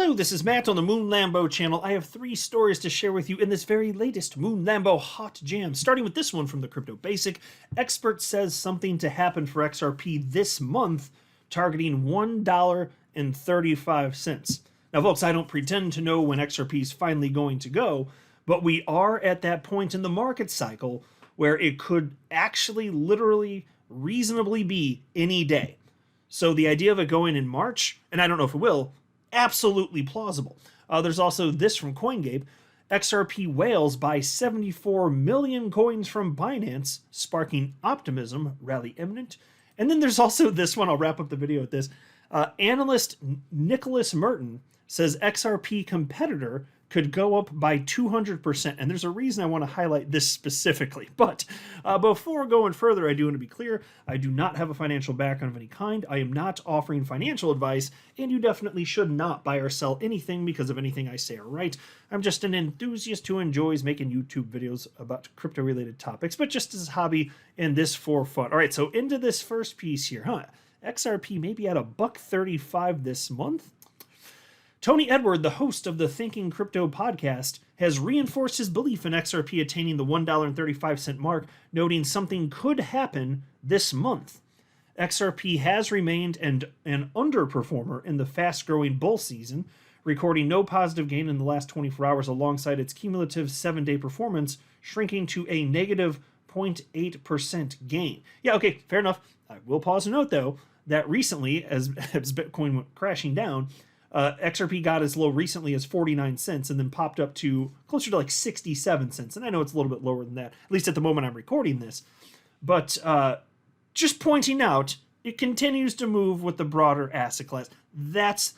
Hello, this is Matt on the Moon Lambo channel. I have 3 stories to share with you in this very latest Moon Lambo Hot Jam. Starting with this one from the Crypto Basic. Expert says something to happen for XRP this month, targeting $1.35. Now, folks, I don't pretend to know when XRP is finally going to go, but we are at that point in the market cycle where it could actually literally reasonably be any day. So the idea of it going in March, and I don't know if it will, absolutely plausible. There's also this from CoinGape. XRP whales buy 74 million coins from Binance, sparking optimism, rally imminent. And then there's also this one, I'll wrap up the video with this. Analyst Nicholas Merton says XRP competitor could go up by 200%. And there's a reason I want to highlight this specifically. But before going further, I do want to be clear, I do not have a financial background of any kind. I am not offering financial advice, and you definitely should not buy or sell anything because of anything I say or write. I'm just an enthusiast who enjoys making YouTube videos about crypto-related topics, but just as a hobby and this for fun. All right, so into this first piece here, XRP may be at $1.35 this month. Tony Edward, the host of the Thinking Crypto podcast, has reinforced his belief in XRP attaining the $1.35 mark, noting something could happen this month. XRP has remained an underperformer in the fast-growing bull season, recording no positive gain in the last 24 hours alongside its cumulative 7-day performance shrinking to a negative 0.8% gain. Yeah, okay, fair enough. I will pause and note, though, that recently, as Bitcoin went crashing down, XRP got as low recently as 49 cents and then popped up to closer to like 67 cents. And I know it's a little bit lower than that, at least at the moment I'm recording this. But just pointing out, it continues to move with the broader asset class. That's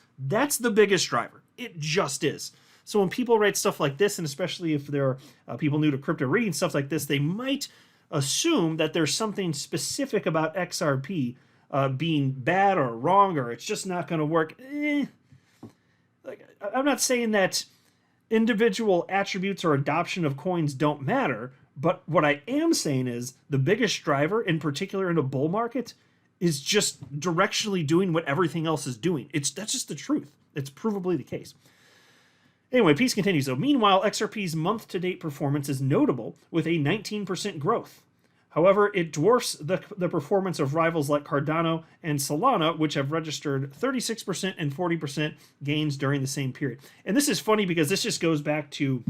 the biggest driver. It just is. So when people write stuff like this, and especially if there are people new to crypto reading stuff like this, they might assume that there's something specific about XRP being bad or wrong, or it's just not going to work. I'm not saying that individual attributes or adoption of coins don't matter, but what I am saying is the biggest driver, in particular in a bull market, is just directionally doing what everything else is doing. That's just the truth. It's provably the case. Anyway, piece continues. So, meanwhile, XRP's month-to-date performance is notable with a 19% growth. However, it dwarfs the performance of rivals like Cardano and Solana, which have registered 36% and 40% gains during the same period. And this is funny because this just goes back to,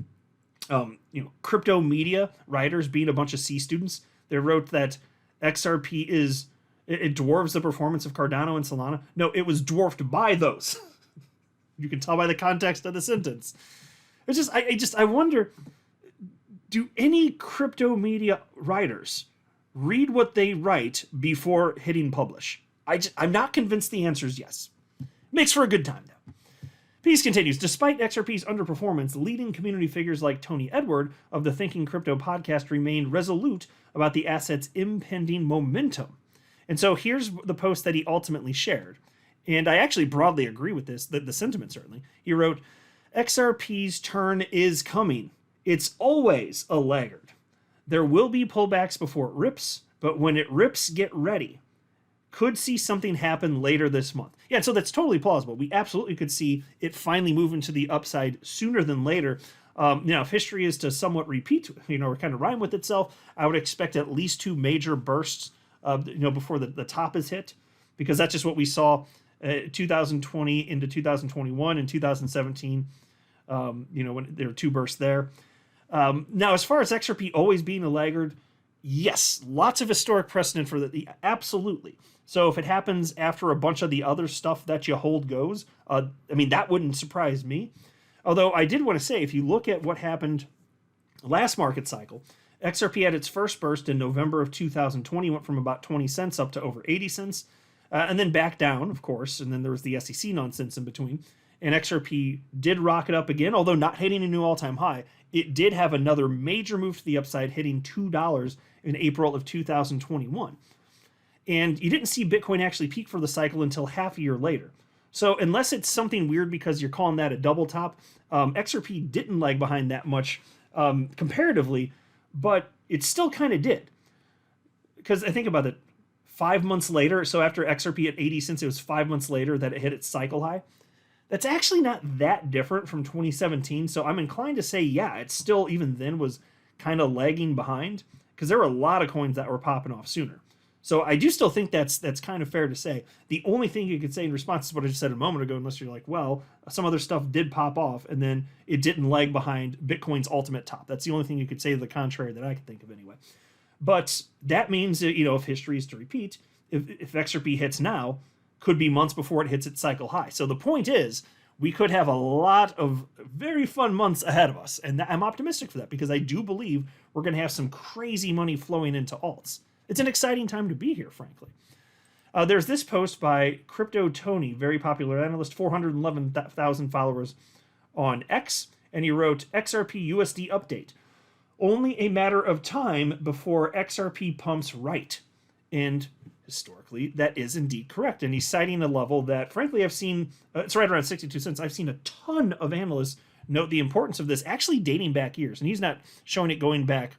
crypto media writers being a bunch of C students. They wrote that XRP it dwarfs the performance of Cardano and Solana. No, it was dwarfed by those. You can tell by the context of the sentence. I wonder, do any crypto media writers read what they write before hitting publish? I'm not convinced the answer is yes. Makes for a good time, though. Piece continues. Despite XRP's underperformance, leading community figures like Tony Edward of the Thinking Crypto podcast remained resolute about the asset's impending momentum. And so here's the post that he ultimately shared. And I actually broadly agree with this, the sentiment certainly. He wrote, XRP's turn is coming. It's always a laggard. There will be pullbacks before it rips, but when it rips, get ready. Could see something happen later this month. Yeah, so that's totally plausible. We absolutely could see it finally move into the upside sooner than later. Now, if history is to somewhat repeat, or kind of rhyme with itself, I would expect at least 2 major bursts, before the top is hit, because that's just what we saw 2020 into 2021 and 2017. When there were 2 bursts there. Now, as far as XRP always being a laggard, yes, lots of historic precedent for that. Absolutely. So if it happens after a bunch of the other stuff that you hold goes, that wouldn't surprise me. Although I did want to say, if you look at what happened last market cycle, XRP had its first burst in November of 2020, went from about 20 cents up to over 80 cents, and then back down, of course, and then there was the SEC nonsense in between. And XRP did rocket up again, although not hitting a new all-time high. It did have another major move to the upside, hitting $2 in April of 2021. And you didn't see Bitcoin actually peak for the cycle until half a year later. So unless it's something weird because you're calling that a double top, XRP didn't lag behind that much comparatively, but it still kind of did. Because I think about it, 5 months later, so after XRP at 80 cents, it was 5 months later that it hit its cycle high. That's actually not that different from 2017. So I'm inclined to say, yeah, it still, even then, was kind of lagging behind because there were a lot of coins that were popping off sooner. So I do still think that's kind of fair to say. The only thing you could say in response is what I just said a moment ago, unless you're like, well, some other stuff did pop off and then it didn't lag behind Bitcoin's ultimate top. That's the only thing you could say to the contrary that I can think of anyway. But that means that, if history is to repeat, if XRP hits now, could be months before it hits its cycle high. So the point is, we could have a lot of very fun months ahead of us. And I'm optimistic for that because I do believe we're going to have some crazy money flowing into alts. It's an exciting time to be here, frankly. There's this post by Crypto Tony, very popular analyst, 411,000 followers on X, and he wrote, XRP USD update. Only a matter of time before XRP pumps right. And historically, that is indeed correct. And he's citing a level that, frankly, I've seen, it's right around 62 cents. I've seen a ton of analysts note the importance of this, actually dating back years. And he's not showing it going back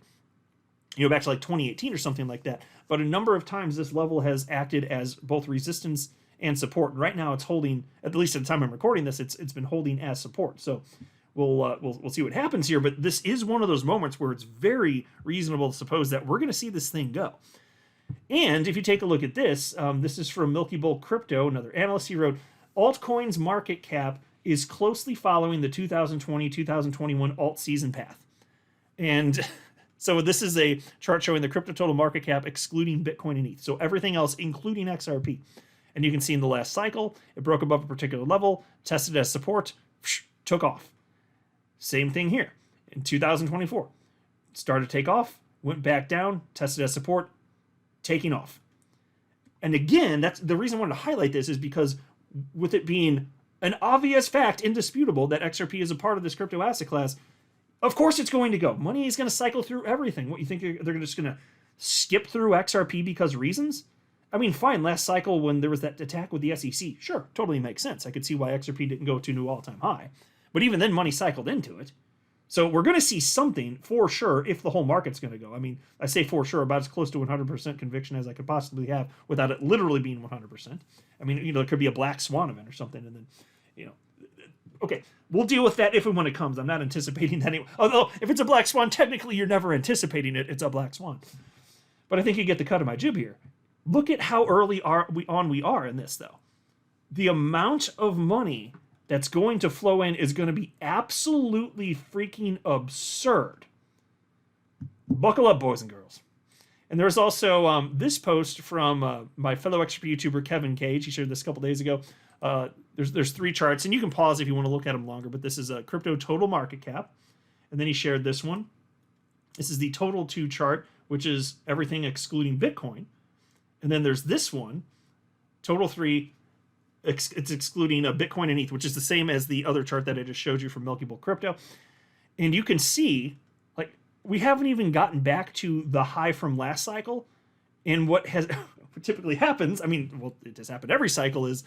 back to like 2018 or something like that. But a number of times this level has acted as both resistance and support. And right now it's holding, at least at the time I'm recording this, it's been holding as support. So we'll see what happens here. But this is one of those moments where it's very reasonable to suppose that we're going to see this thing go. And if you take a look at this, this is from Milky Bull Crypto, another analyst. He wrote, altcoins market cap is closely following the 2020-2021 alt season path. And so this is a chart showing the crypto total market cap excluding Bitcoin and ETH. So everything else, including XRP. And you can see in the last cycle, it broke above a particular level, tested as support, took off. Same thing here. In 2024, started to take off, went back down, tested as support, taking off. And again, that's the reason I wanted to highlight this is because with it being an obvious fact, indisputable, that XRP is a part of this crypto asset class, of course it's going to go. Money is going to cycle through everything. What, you think they're just going to skip through XRP because reasons? I mean, fine, last cycle when there was that attack with the SEC, sure, totally makes sense. I could see why XRP didn't go to a new all-time high. But even then, money cycled into it. So we're going to see something for sure if the whole market's going to go. I mean, I say for sure about as close to 100% conviction as I could possibly have without it literally being 100%. I mean, there could be a black swan event or something, and then, okay, we'll deal with that if and when it comes. I'm not anticipating that anyway. Although, if it's a black swan, technically you're never anticipating it. It's a black swan. But I think you get the cut of my jib here. Look at how early we are in this, though. The amount of money that's going to flow in is going to be absolutely freaking absurd. Buckle up, boys and girls. And there's also this post from my fellow XRP YouTuber, Kevin Cage. He shared this a couple days ago. There's three charts, and you can pause if you want to look at them longer, but this is a crypto total market cap. And then he shared this one. This is the total 2 chart, which is everything excluding Bitcoin. And then there's this one, total 3, it's excluding Bitcoin and ETH, which is the same as the other chart that I just showed you from Milky Bull Crypto. And you can see, like, we haven't even gotten back to the high from last cycle. And what typically happens, I mean, well, it has happened every cycle, is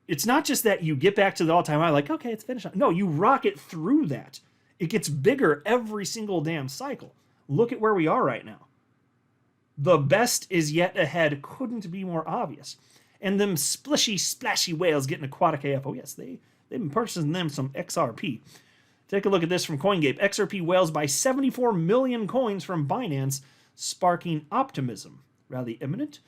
it's not just that you get back to the all-time high, like, okay, it's finished. No, you rocket through that. It gets bigger every single damn cycle. Look at where we are right now. The best is yet ahead couldn't be more obvious. And them splashy whales getting aquatic AF. Oh, yes, they've been purchasing them some XRP. Take a look at this from CoinGape. XRP whales buy 74 million coins from Binance, sparking optimism. Rally imminent.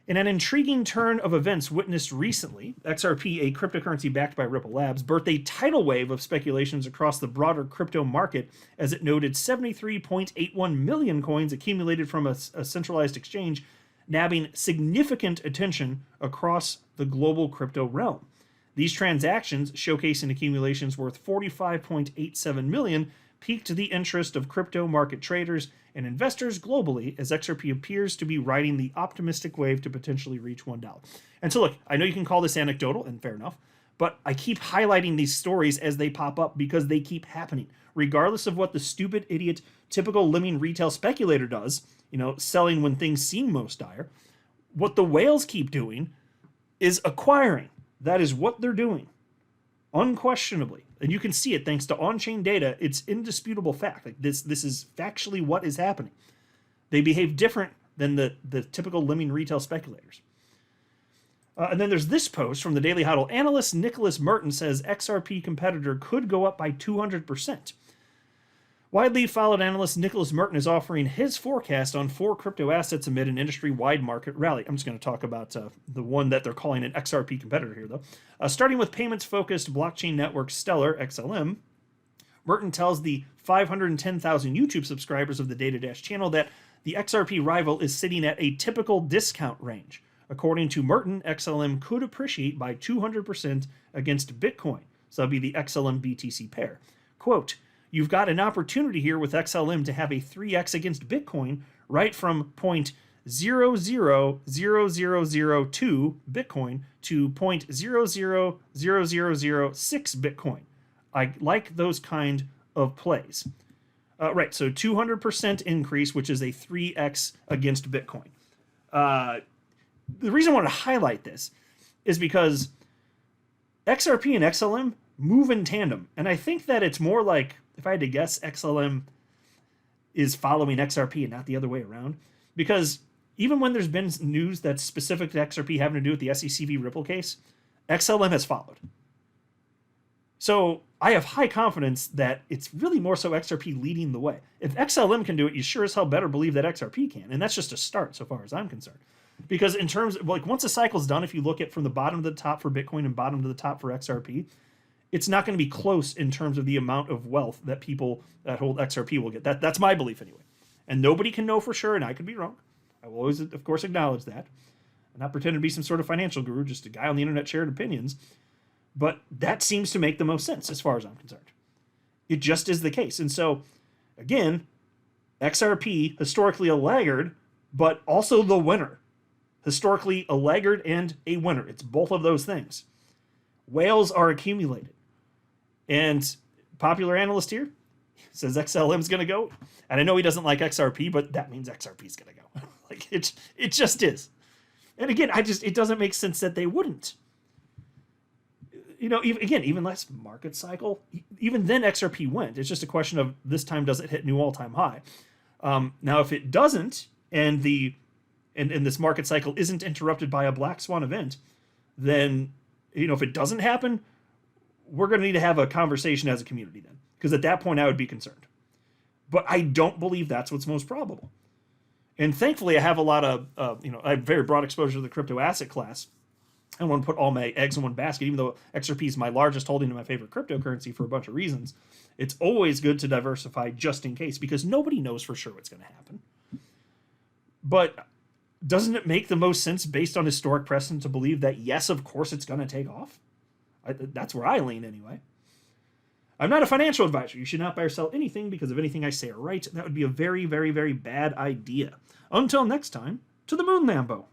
In an intriguing turn of events witnessed recently, XRP, a cryptocurrency backed by Ripple Labs, birthed a tidal wave of speculations across the broader crypto market as it noted 73.81 million coins accumulated from a centralized exchange, nabbing significant attention across the global crypto realm. These transactions, showcasing accumulations worth 45.87 million, piqued the interest of crypto market traders and investors globally as XRP appears to be riding the optimistic wave to potentially reach $1. And so look, I know you can call this anecdotal, and fair enough, but I keep highlighting these stories as they pop up because they keep happening. Regardless of what the stupid, idiot, typical lemming retail speculator does, selling when things seem most dire, what the whales keep doing is acquiring. That is what they're doing. Unquestionably. And you can see it thanks to on-chain data. It's indisputable fact. Like this is factually what is happening. They behave different than the typical lemming retail speculators. And then there's this post from the Daily Hodl. Analyst Nicholas Merton says XRP competitor could go up by 200%. Widely followed analyst Nicholas Merton is offering his forecast on 4 crypto assets amid an industry-wide market rally. I'm just going to talk about the one that they're calling an XRP competitor here, though. Starting with payments-focused blockchain network Stellar, XLM, Merton tells the 510,000 YouTube subscribers of the Data Dash channel that the XRP rival is sitting at a typical discount range. According to Merton, XLM could appreciate by 200% against Bitcoin. So that'll be the XLM BTC pair. Quote, "You've got an opportunity here with XLM to have a 3x against Bitcoin right from 0.000002 Bitcoin to 0.000006 Bitcoin. I like those kind of plays." Right, so 200% increase, which is a 3x against Bitcoin. The reason I want to highlight this is because XRP and XLM move in tandem. And I think that it's more like, if I had to guess, XLM is following XRP and not the other way around. Because even when there's been news that's specific to XRP having to do with the SEC Ripple case, XLM has followed. So I have high confidence that it's really more so XRP leading the way. If XLM can do it, you sure as hell better believe that XRP can. And that's just a start so far as I'm concerned. Because in terms of, like, once the cycle's done, if you look at from the bottom to the top for Bitcoin and bottom to the top for XRP, it's not going to be close in terms of the amount of wealth that people that hold XRP will get. That's my belief anyway. And nobody can know for sure, and I could be wrong. I will always, of course, acknowledge that. I'm not pretending to be some sort of financial guru, just a guy on the internet sharing opinions. But that seems to make the most sense as far as I'm concerned. It just is the case. And so, again, XRP, historically a laggard, but also the winner. Historically a laggard and a winner. It's both of those things. Whales are accumulated. And popular analyst here says XLM's going to go. And I know he doesn't like XRP, but that means XRP's going to go. Like, it just is. And again, it doesn't make sense that they wouldn't. You know, even last market cycle, even then XRP went. It's just a question of this time, does it hit new all-time high? Now, if it doesn't, and this market cycle isn't interrupted by a black swan event, then, if it doesn't happen, we're going to need to have a conversation as a community then. Because at that point, I would be concerned. But I don't believe that's what's most probable. And thankfully, I have a lot of, I have very broad exposure to the crypto asset class. I don't want to put all my eggs in one basket, even though XRP is my largest holding and my favorite cryptocurrency for a bunch of reasons. It's always good to diversify just in case, because nobody knows for sure what's going to happen. But doesn't it make the most sense based on historic precedent to believe that, yes, of course it's going to take off? That's where I lean anyway. I'm not a financial advisor. You should not buy or sell anything because of anything I say or write. That would be a very, very, very bad idea. Until next time, to the moon, Lambo.